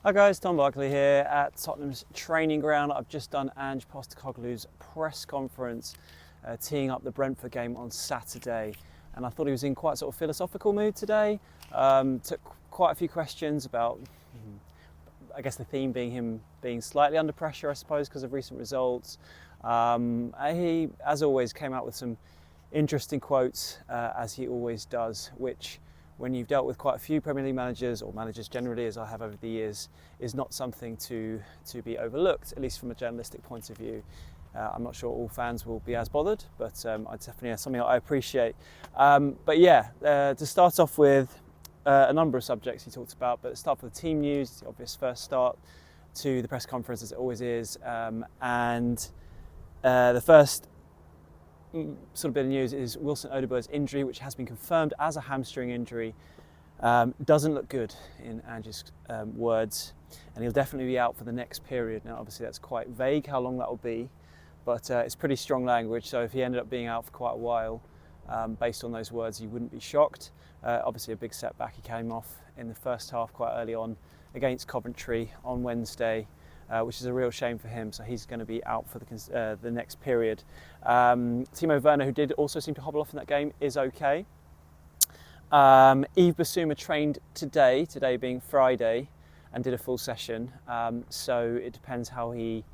Hi guys, Tom Barclay here at Tottenham's training ground. I've just done Ange Postecoglou's press conference teeing up the Brentford game on Saturday, and I thought he was in quite a sort of philosophical mood today. Took quite a few questions about, I guess the theme being him being slightly under pressure, I suppose, because of recent results. He, as always, came out with some interesting quotes, as he always does, which, when you've dealt with quite a few Premier League managers, or managers generally, as I have over the years, is not something to be overlooked, at least from a journalistic point of view. I'm not sure all fans will be as bothered, but it's definitely something I appreciate. To start off with a number of subjects he talked about, but let's start with the team news, the obvious first start to the press conference, as it always is. The first sort of bit of news is Wilson Odobert's injury, which has been confirmed as a hamstring injury. Doesn't look good, in Ange's words, and he'll definitely be out for the next period. Now, obviously, that's quite vague how long that will be, but it's pretty strong language. So if he ended up being out for quite a while, based on those words, you wouldn't be shocked. Obviously, a big setback. He came off in the first half quite early on against Coventry on Wednesday, which is a real shame for him. So he's going to be out for the next period. Timo Werner, who did also seem to hobble off in that game, is okay. Yves Bissouma trained today being Friday, and did a full session. So it depends how he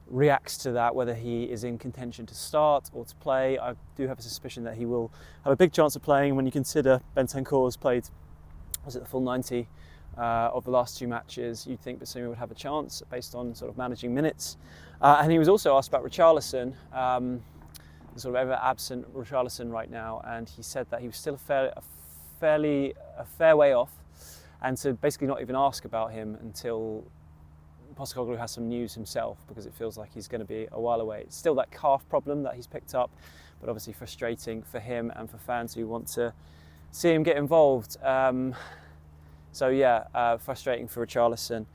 reacts to that, whether he is in contention to start or to play. I do have a suspicion that he will have a big chance of playing when you consider Bentancur has played, was it the full 90 of the last two matches. You'd think Bissouma would have a chance based on sort of managing minutes. And he was also asked about Richarlison, the sort of ever absent Richarlison right now, and he said that he was still a fair way off, and to basically not even ask about him until Postecoglou has some news himself, because it feels like he's going to be a while away. It's still that calf problem that he's picked up, but obviously frustrating for him and for fans who want to see him get involved. Frustrating for Richarlison.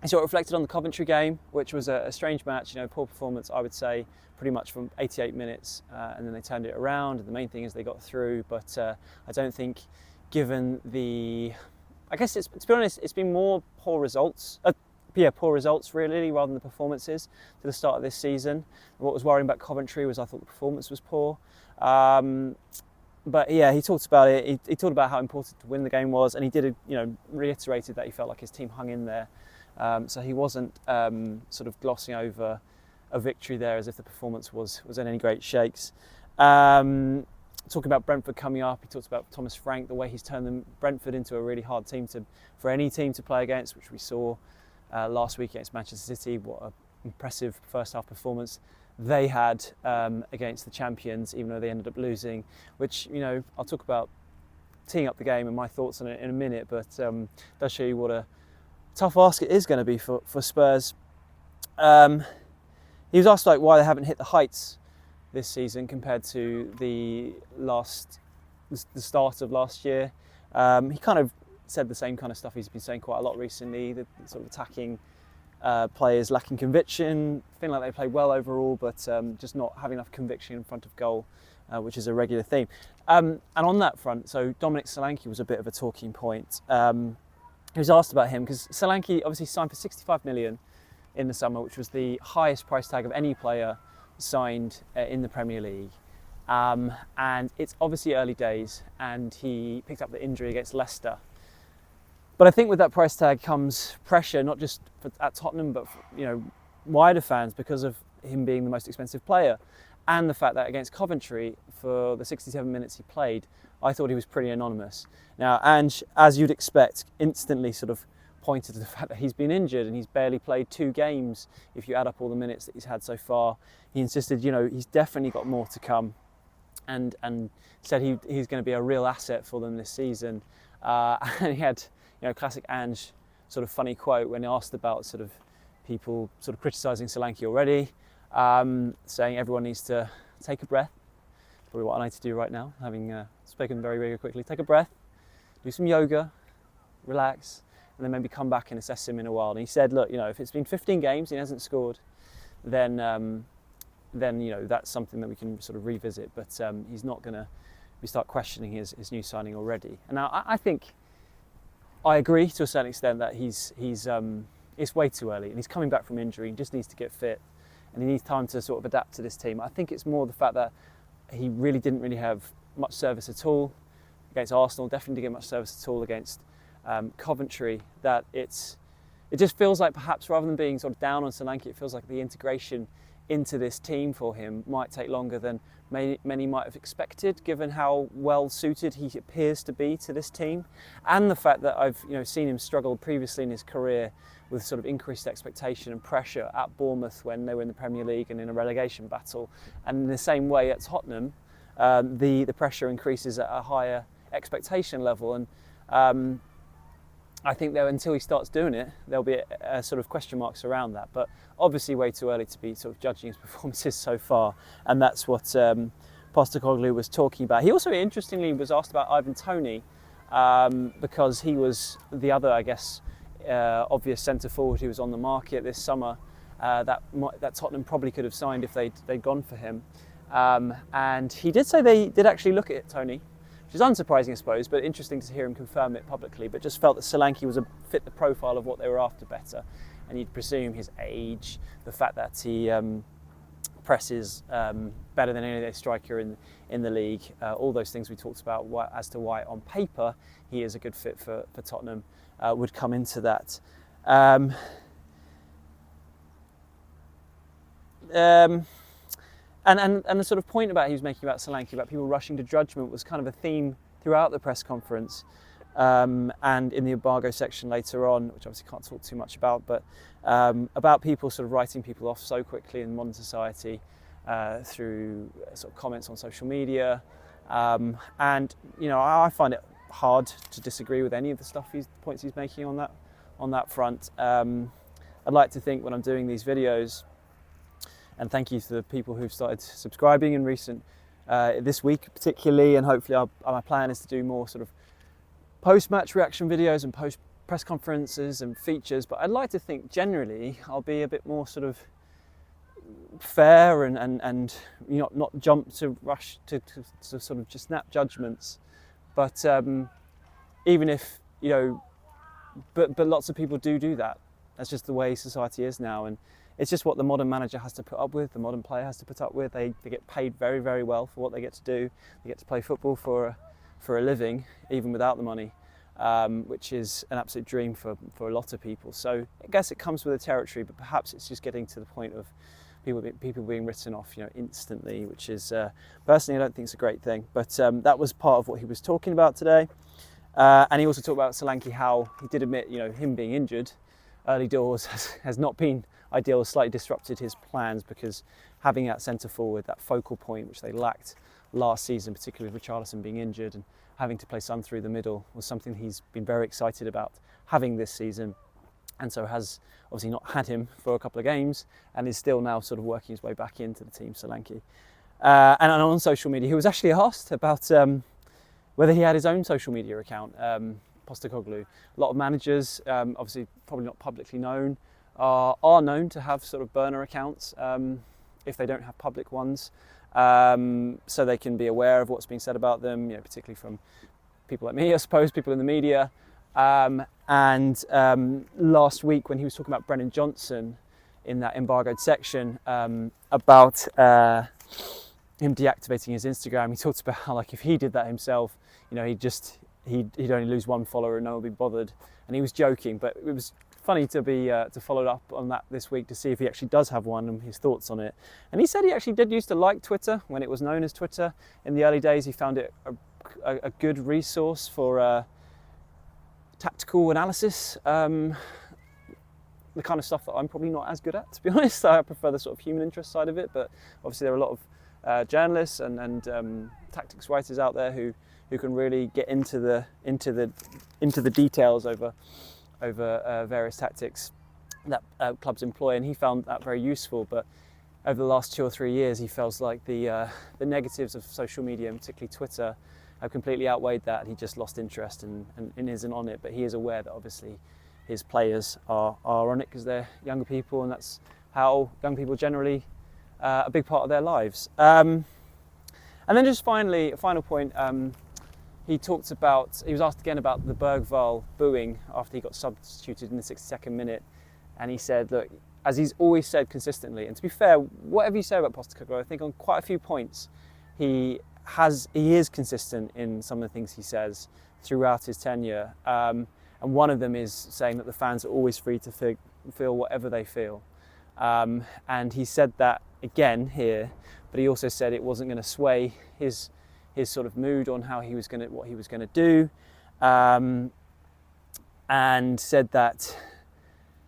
He sort of reflected on the Coventry game, which was a strange match, poor performance, I would say, pretty much from 88 minutes, and then they turned it around, and the main thing is they got through, but I don't think, given I guess to be honest, it's been more poor results really, rather than the performances to the start of this season. What was worrying about Coventry was I thought the performance was poor. But yeah, he talked about it. He talked about how important to win the game was, and he did, reiterated that he felt like his team hung in there. So he wasn't sort of glossing over a victory there as if the performance was in any great shakes. Talking about Brentford coming up, he talked about Thomas Frank, the way he's turned Brentford into a really hard team for any team to play against, which we saw last week against Manchester City. What an impressive first half performance they had against the champions, even though they ended up losing, which, I'll talk about teeing up the game and my thoughts on it in a minute, but does show you what a tough ask it is going to be for Spurs. He was asked why they haven't hit the heights this season compared to the start of last year. He kind of said the same kind of stuff he's been saying quite a lot recently, the sort of attacking players lacking conviction, feeling like they play well overall, but just not having enough conviction in front of goal, which is a regular theme. And on that front, so Dominic Solanke was a bit of a talking point. He was asked about him because Solanke obviously signed for 65 million in the summer, which was the highest price tag of any player signed in the Premier League. And it's obviously early days, and he picked up the injury against Leicester. But I think with that price tag comes pressure, not just at Tottenham, but wider fans, because of him being the most expensive player, and the fact that against Coventry, for the 67 minutes he played, I thought he was pretty anonymous. Now, Ange, as you'd expect, instantly sort of pointed to the fact that he's been injured and he's barely played 2 games if you add up all the minutes that he's had so far. He insisted, he's definitely got more to come, and said he's going to be a real asset for them this season. And he had, classic Ange sort of funny quote when asked about sort of people sort of criticising Solanke already, saying everyone needs to take a breath. Probably what I need to do right now, having spoken very, very quickly. Take a breath, do some yoga, relax, and then maybe come back and assess him in a while. And he said, look, if it's been 15 games and he hasn't scored, then that's something that we can sort of revisit. But he's not going to start questioning his new signing already. And now I think I agree to a certain extent that it's way too early, and he's coming back from injury. He just needs to get fit, and he needs time to sort of adapt to this team. I think it's more the fact that he really didn't have much service at all against Arsenal. Definitely didn't get much service at all against Coventry. That it just feels like perhaps rather than being sort of down on Solanke, it feels like the integration into this team for him might take longer than many might have expected, given how well suited he appears to be to this team, and the fact that I've seen him struggle previously in his career with sort of increased expectation and pressure at Bournemouth when they were in the Premier League and in a relegation battle, and in the same way at Tottenham, the pressure increases at a higher expectation level, and I think that until he starts doing it, there'll be a sort of question marks around that. But obviously way too early to be sort of judging his performances so far. And that's what Postecoglou was talking about. He also, interestingly, was asked about Ivan Toney because he was the other, I guess, obvious centre forward who was on the market this summer that Tottenham probably could have signed if they'd gone for him. And he did say they did actually look at Toney, which is unsurprising, I suppose, but interesting to hear him confirm it publicly, but just felt that Solanke fit the profile of what they were after better. And you'd presume his age, the fact that he presses better than any other striker in the league, all those things we talked about as to why on paper he is a good fit for Tottenham would come into that. And the sort of point about he was making about Solanke, about people rushing to judgment, was kind of a theme throughout the press conference and in the embargo section later on, which obviously can't talk too much about, but about people sort of writing people off so quickly in modern society through sort of comments on social media. And I find it hard to disagree with any of the points he's making on that front. I'd like to think when I'm doing these videos, and thank you to the people who've started subscribing in this week particularly, and hopefully my plan is to do more sort of post-match reaction videos and post-press conferences and features, but I'd like to think generally I'll be a bit more sort of fair and not jump to rush to sort of just snap judgments. But even if, but lots of people do that. That's just the way society is now, and it's just what the modern manager has to put up with, the modern player has to put up with. They get paid very, very well for what they get to do. They get to play football for a living, even without the money, which is an absolute dream for a lot of people. So I guess it comes with the territory, but perhaps it's just getting to the point of people being written off, instantly, which is personally I don't think it's a great thing. But that was part of what he was talking about today, and he also talked about Solanke, how he did admit, him being injured early doors has not been ideal, has slightly disrupted his plans, because having that centre forward, that focal point which they lacked last season, particularly with Richarlison being injured and having to play Son through the middle, was something he's been very excited about having this season, and so has obviously not had him for a couple of games and is still now sort of working his way back into the team, Solanke. And on social media, he was actually asked about whether he had his own social media account, Postecoglou. A lot of managers, obviously probably not publicly known, are known to have sort of burner accounts if they don't have public ones, so they can be aware of what's being said about them, particularly from people like me, I suppose, people in the media. And last week when he was talking about Brennan Johnson in that embargoed section about him deactivating his Instagram, he talked about how, like, if he did that himself, he'd only lose one follower and no one would be bothered. And he was joking, but it was funny to follow up on that this week to see if he actually does have one and his thoughts on it. And he said he actually did used to like Twitter when it was known as Twitter. In the early days, he found it a good resource for tactical analysis, the kind of stuff that I'm probably not as good at, to be honest. I prefer the sort of human interest side of it, but obviously there are a lot of journalists and tactics writers out there who can really get into the details over various tactics that clubs employ, and he found that very useful. But over the last 2 or 3 years, he feels like the negatives of social media, and particularly Twitter, have completely outweighed that, and he just lost interest and isn't on it. But he is aware that obviously his players are on it because they're younger people, and that's how young people generally a big part of their lives. And then just finally, a final point, he was asked again about the Bergvall booing after he got substituted in the 62nd minute, and he said, look, as he's always said consistently, and to be fair, whatever you say about Postecoglou, I think on quite a few points he is consistent in some of the things he says throughout his tenure, and one of them is saying that the fans are always free to feel whatever they feel, and he said that again here, but he also said it wasn't going to sway his sort of mood on what he was going to do, and said that,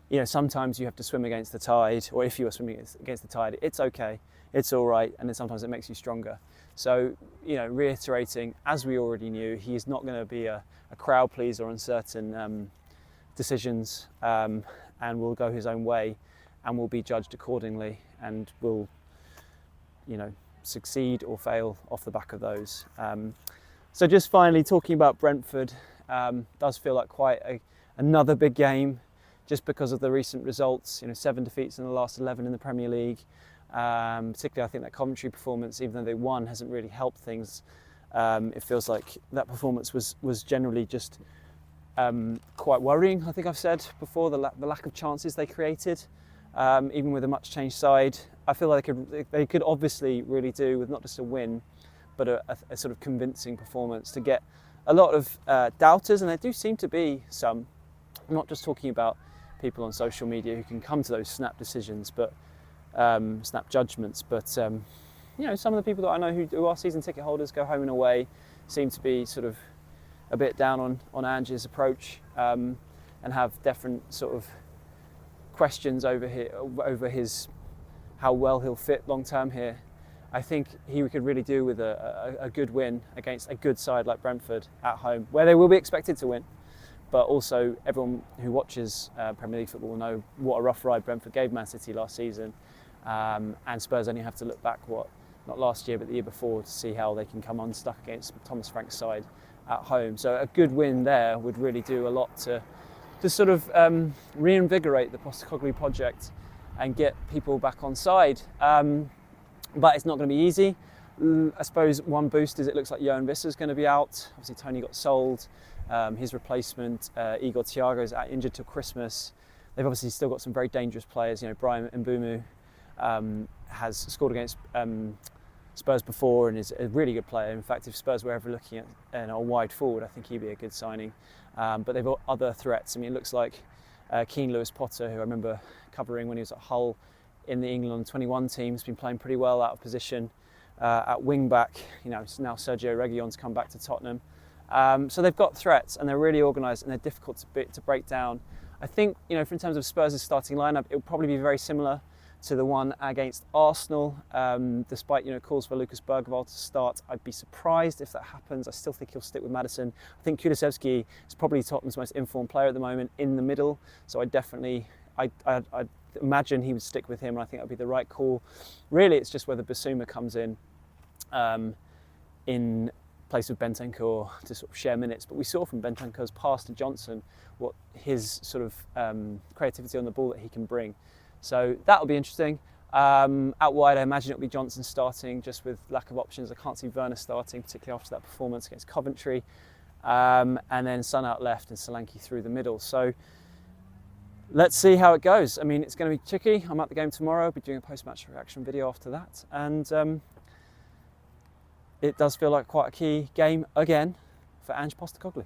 you know, sometimes you have to swim against the tide, or if you are swimming against the tide, it's okay, it's all right, and then sometimes it makes you stronger. So, you know, reiterating, as we already knew, he is not going to be a crowd pleaser on certain decisions, and will go his own way, and will be judged accordingly, and will, you know, succeed or fail off the back of those. So just finally talking about Brentford, does feel like quite another big game, just because of the recent results. You know, 7 defeats in the last 11 in the Premier League. Particularly, I think that Coventry performance, even though they won, hasn't really helped things. It feels like that performance was generally just quite worrying. I think I've said before, the lack of chances they created, even with a much changed side. I feel like they could obviously really do with not just a win, but a sort of convincing performance to get a lot of doubters, and there do seem to be some. I'm not just talking about people on social media who can come to those snap decisions, but snap judgments. But you know, some of the people that I know who are season ticket holders, go home and away, seem to be sort of a bit down on Ange's approach, and have different sort of questions over his how well he'll fit long term here. I think he could really do with a good win against a good side like Brentford at home, where they will be expected to win. But also, everyone who watches Premier League football will know what a rough ride Brentford gave Man City last season. And Spurs only have to look back, not last year, but the year before, to see how they can come unstuck against Thomas Frank's side at home. So a good win there would really do a lot to sort of reinvigorate the Postecoglou project and get people back on side. But it's not going to be easy. I suppose one boost is it looks like Yves Bissouma is going to be out. Obviously, Toney got sold. His replacement, Igor Thiago, is injured till Christmas. They've obviously still got some very dangerous players. You know, Brian Mbeumo has scored against Spurs before and is a really good player. In fact, if Spurs were ever looking at a wide forward, I think he'd be a good signing. But they've got other threats. I mean, it looks like Keane Lewis-Potter, who I remember covering when he was at Hull in the England 21 team, has been playing pretty well out of position at wing back. You know, now Sergio Reguilón's come back to Tottenham. So they've got threats, and they're really organised, and they're difficult to break down. I think, you know, in terms of Spurs' starting lineup, it will probably be very similar to the one against Arsenal. Despite, you know, calls for Lucas Bergvall to start, I'd be surprised if that happens. I still think he'll stick with Maddison. I think Kulusevski is probably Tottenham's most informed player at the moment in the middle. So I'd imagine he would stick with him, and I think that would be the right call. Really, it's just whether Bissouma comes in place of Bentancur to sort of share minutes. But we saw from Bentancur's pass to Johnson what his sort of creativity on the ball that he can bring. So that'll be interesting. Out wide, I imagine it'll be Johnson starting, just with lack of options. I can't see Werner starting, particularly after that performance against Coventry. And then Son out left and Solanke through the middle. So let's see how it goes. I mean, it's going to be tricky. I'm at the game tomorrow. I'll be doing a post-match reaction video after that. And it does feel like quite a key game again for Ange Postecoglou.